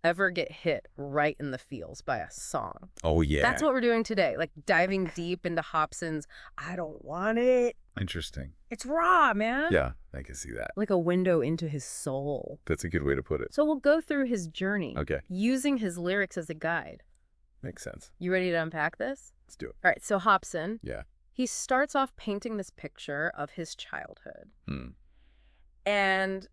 ever get hit right in the feels by a song. Oh, yeah. That's what we're doing today, like diving deep into Hopsin's I don't want it. Interesting. It's raw, man. Yeah, I can see that. Like a window into his soul. That's a good way to put it. So we'll go through his journey, Okay. using his lyrics as a guide. Makes sense. You ready to unpack this? Let's do it. All right, so Hopsin, Yeah. he starts off painting this picture of his childhood. And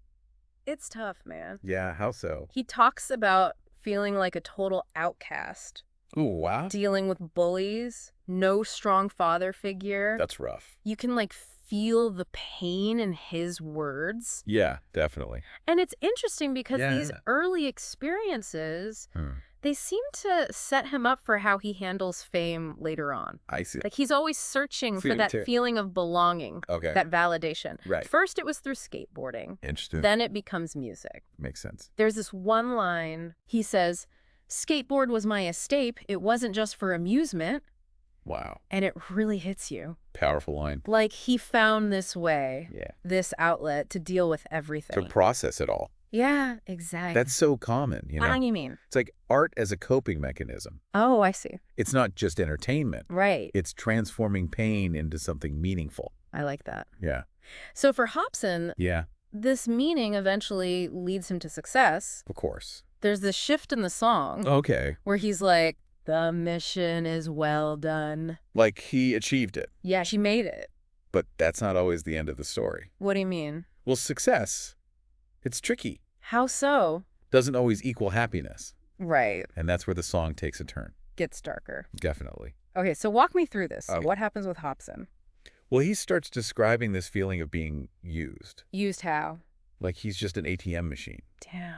it's tough, man. Yeah, how so? He talks about feeling like a total outcast, Oh, wow. dealing with bullies, no strong father figure. That's rough. You can like feel the pain in his words. Yeah, definitely. And it's interesting because these Yeah. early experiences, they seem to set him up for how he handles fame later on. I see. Like he's always searching for that too. feeling of belonging, Okay. that validation. Right. First it was through skateboarding. Interesting. Then it becomes music. Makes sense. There's this one line, he says, skateboard was my escape. It wasn't just for amusement. Wow. And it really hits you. Powerful line. Like he found this way, Yeah. this outlet to deal with To everything. process it all. Yeah, exactly. That's so common, you know? What do you mean? It's like art as a coping mechanism. Oh, I see. It's not just entertainment. Right. It's transforming pain into something meaningful. I like that. Yeah. So for Hopsin, Yeah, this meaning eventually leads him to success. of course. There's this shift in the song Okay. where he's like, the mission is well done. Like he achieved it, Yeah, she made it. but that's not always the end of the story. What do you mean? Well, success, it's tricky. How so? Doesn't always equal happiness. Right. And that's where the song takes a turn. Gets darker. Definitely. Okay, so walk me through this. Okay. What happens with Hopsin? Well, he starts describing this feeling of being used. Used how? Like he's just an ATM machine. Damn.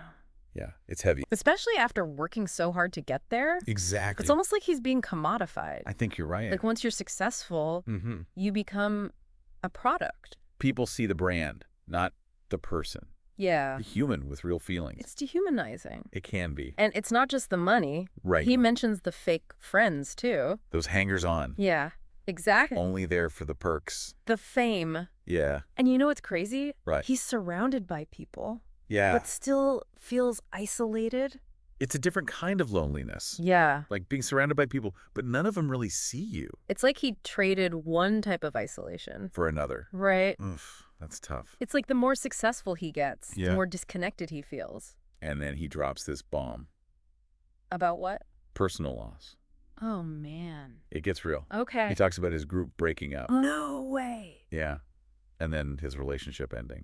Yeah, it's heavy. Especially after working so hard to get there. Exactly. It's almost like he's being commodified. I think you're right. Like once you're successful, Mm-hmm. you become a product. People see the brand, not the person. Yeah. The human with real feelings. It's dehumanizing. It can be. And it's not just the money. Right. He mentions the fake friends, too. Those hangers-on. Yeah, exactly. Only there for the perks. The fame. Yeah. And you know what's crazy? Right. He's surrounded by people, Yeah. but still feels isolated. It's a different kind of loneliness. Yeah. Like being surrounded by people, but none of them really see you It's like he traded one type of isolation. for another. Right. Oof, that's tough. It's like the more successful he gets, Yeah. the more disconnected he feels. And then he drops this bomb. About what? Personal loss. Oh, man. It gets real. Okay. He talks about his group breaking up. No way. Yeah. And then his relationship ending.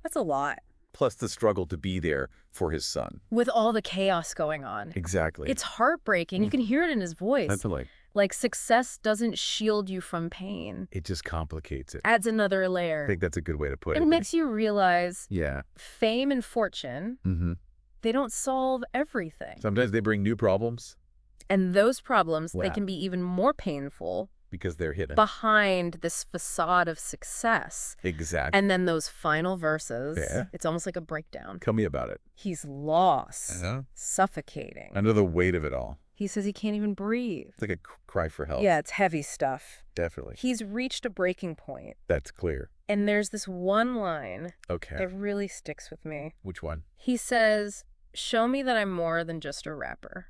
That's a lot. Plus the struggle to be there for his son. With all the chaos going on. Exactly. It's heartbreaking. You can hear it in his voice. Definitely. Like success doesn't shield you from pain. It just complicates it. Adds another layer. I think that's a good way to put it. It makes you realize Yeah. fame and fortune, Mm-hmm. they don't solve everything. Sometimes they bring new problems And those problems, they Wow. can be even more painful because they're hidden. behind this facade of success. Exactly. And then those final verses, Yeah. it's almost like a breakdown. Tell me about it. He's lost, Uh-huh. suffocating. Under the weight of it all. He says he can't even breathe. It's like a cry for help. Yeah, it's heavy stuff. Definitely. He's reached a breaking point. That's clear. And there's this one line Okay. that really sticks with me. Which one? He says, show me that I'm more than just a rapper.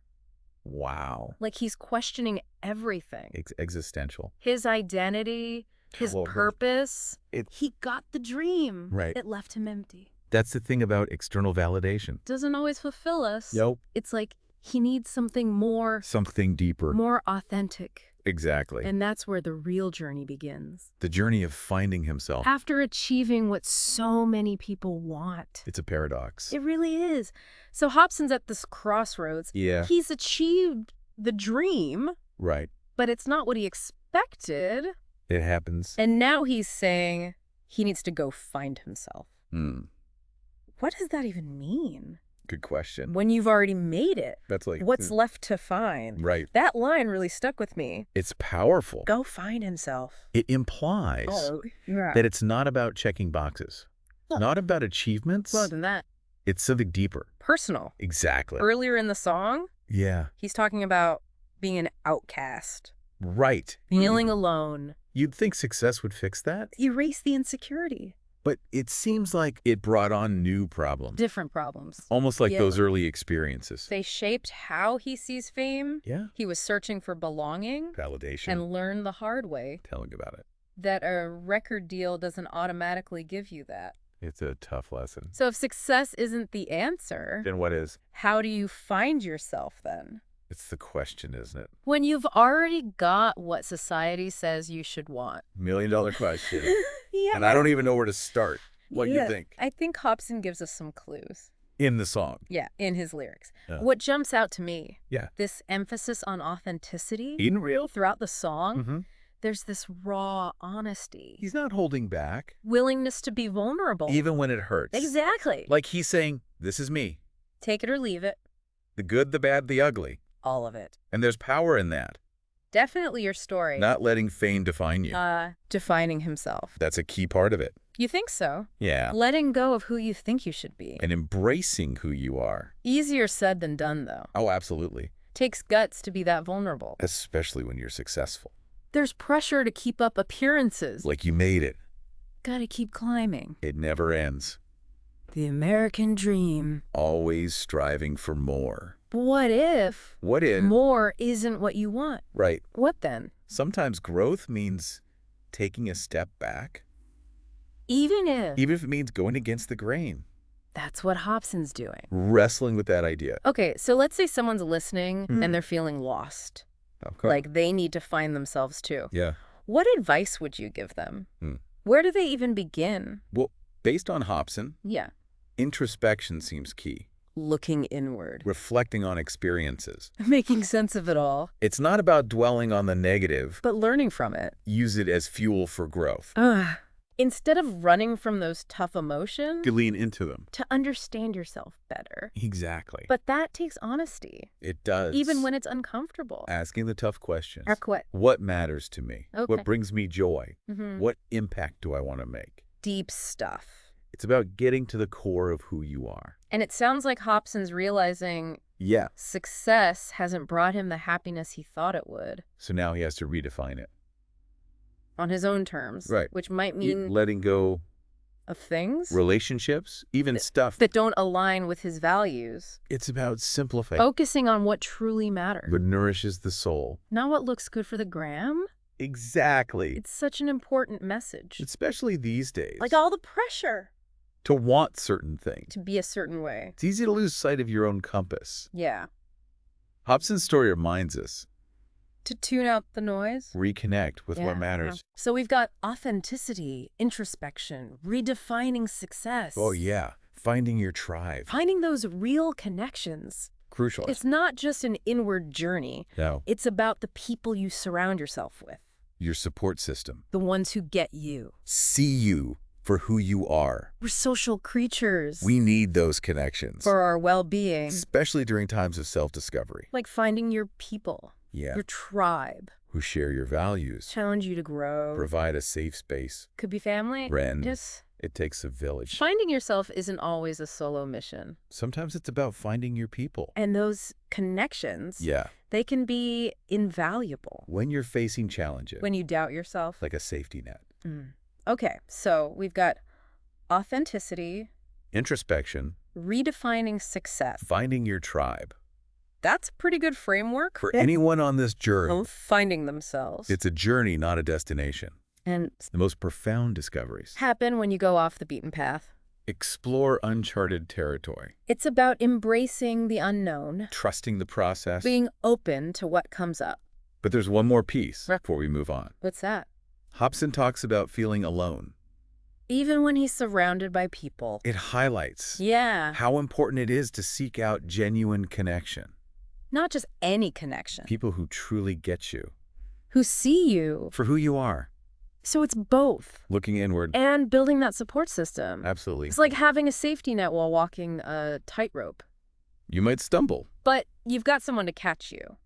Wow. Like he's questioning everything. Existential. His identity, his Well, but purpose. it- He got the dream. Right. It left him empty. That's the thing about external validation. Doesn't always fulfill us. Nope. It's like he needs something more, Something deeper. more authentic. Exactly. And that's where the real journey begins. The journey of finding himself. After achieving what so many people want. It's a paradox. It really is. So Hopsin's at this crossroads. Yeah. He's achieved the dream, Right. but it's not what he expected. It happens. And now he's saying he needs to go find himself. Hmm. What does that even mean? Good question. When you've already made it, That's like... what's left to find? Right. That line really stuck with me. It's powerful. Go find himself. It implies yeah. that it's not about checking boxes. No. Not about achievements. More than that. It's something deeper. Personal. Exactly. Earlier in the song, Yeah. he's talking about being an outcast, Right. feeling alone. You'd think success would fix that? Erase the insecurity. But it seems like it brought on new problems. Different problems. Almost like Yeah. those early experiences. They shaped how he sees fame. Yeah. He was searching for belonging. Validation. And learned the hard way Telling about it. that a record deal doesn't automatically give you that. It's a tough lesson. So if success isn't the answer, Then what is? how do you find yourself then? It's the question, isn't it? When you've already got what society says you should want. $1 million question. Yeah. And I don't even know where to start. What do you think? I think Hopsin gives us some clues. In the song. Yeah, in his lyrics. Yeah. What jumps out to me, Yeah. this emphasis on authenticity In real? throughout the song, Mm-hmm. there's this raw honesty. He's not holding back. Willingness to be vulnerable. Even when it hurts. Exactly. Like he's saying, this is me. Take it or leave it. The good, the bad, the ugly. All of it. And there's power in that. Definitely your story. Not letting fame define you. Defining himself. That's a key part of it. You think so? Yeah. Letting go of who you think you should be. And embracing who you are. Easier said than done, though. Oh, absolutely. Takes guts to be that vulnerable. Especially when you're successful. There's pressure to keep up appearances. Like you made it. Gotta keep climbing. It never ends. The American dream. Always striving for more. But what if What if? more isn't what you want? Right. What then? Sometimes growth means taking a step back. Even if Even if it means going against the grain. that's what Hopsin's doing. Wrestling with that idea. Okay, so let's say someone's listening and they're feeling lost. Okay. Like they need to find themselves too. Yeah. What advice would you give them? Hmm. Where do they even begin? Well, based on Hopsin, Yeah. introspection seems key. Looking inward. Reflecting on experiences. Making sense of it all. It's not about dwelling on the negative. But learning from it. Use it as fuel for growth. Instead of running from those tough emotions, You lean into them. to understand yourself better. Exactly. But that takes honesty, It does. even when it's uncomfortable. Asking the tough questions. What? What matters to me? Okay. What brings me joy? Mhm. What impact do I want to make? Deep stuff. It's about getting to the core of who you are. And it sounds like Hopsin's realizing Yeah. success hasn't brought him the happiness he thought it would. So now he has to redefine it. On his own terms. Right. Which might mean Letting go of things relationships, even stuff. that don't align with his values. It's about simplifying. Focusing on what truly matters. What nourishes the soul. Not what looks good for the gram. Exactly. It's such an important message. Especially these days. Like all the pressure to want certain things. to be a certain way. It's easy to lose sight of your own compass. Yeah. Hopsin's story reminds us, To tune out the noise. reconnect with Yeah, what matters. yeah. So we've got authenticity, introspection, redefining success. Oh, yeah. Finding your tribe. Finding those real connections. Crucial. It's not just an inward journey. No. It's about the people you surround yourself with. Your support system. The ones who get you. See you for who you are. We're social creatures. We need those connections. For our well-being. Especially during times of self-discovery. Like finding your people. Yeah. Your tribe. Who share your values. Challenge you to grow. Provide a safe space. Could be family. Friend. Yes. It takes a village. Finding yourself isn't always a solo mission. Sometimes it's about finding your people. And those connections, Yeah. they can be invaluable. When you're facing challenges. When you doubt yourself. Like a safety net. Okay, so we've got authenticity, Introspection. redefining success. Finding your tribe. That's a pretty good framework For anyone on this journey, of finding themselves. it's a journey, not a destination. And The most profound discoveries. happen when you go off the beaten path. Explore uncharted territory. It's about embracing the unknown, Trusting the process. being open to what comes up. But there's one more piece Right. before we move on. What's that? Hopsin talks about feeling alone. Even when he's surrounded by people. It highlights Yeah. how important it is to seek out genuine connection. Not just any connection. People who truly get you Who see you. for who you are. So it's both. Looking inward. And building that support system. Absolutely. It's like having a safety net while walking a tightrope. You might stumble. But you've got someone to catch you.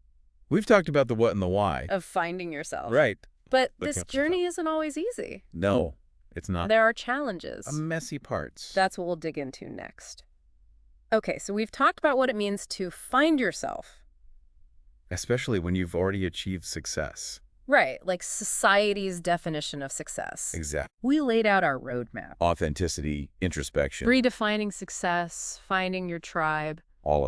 We've talked about the what and the why. Of finding yourself. Right. But Looking this up journey isn't always easy. No, it's not. There are challenges. Messy parts. That's what we'll dig into next. Okay, so we've talked about what it means to find yourself. Especially when you've already achieved success. Right, like society's definition of success. Exactly. We laid out our roadmap. Authenticity, introspection, Redefining success, finding your tribe. all of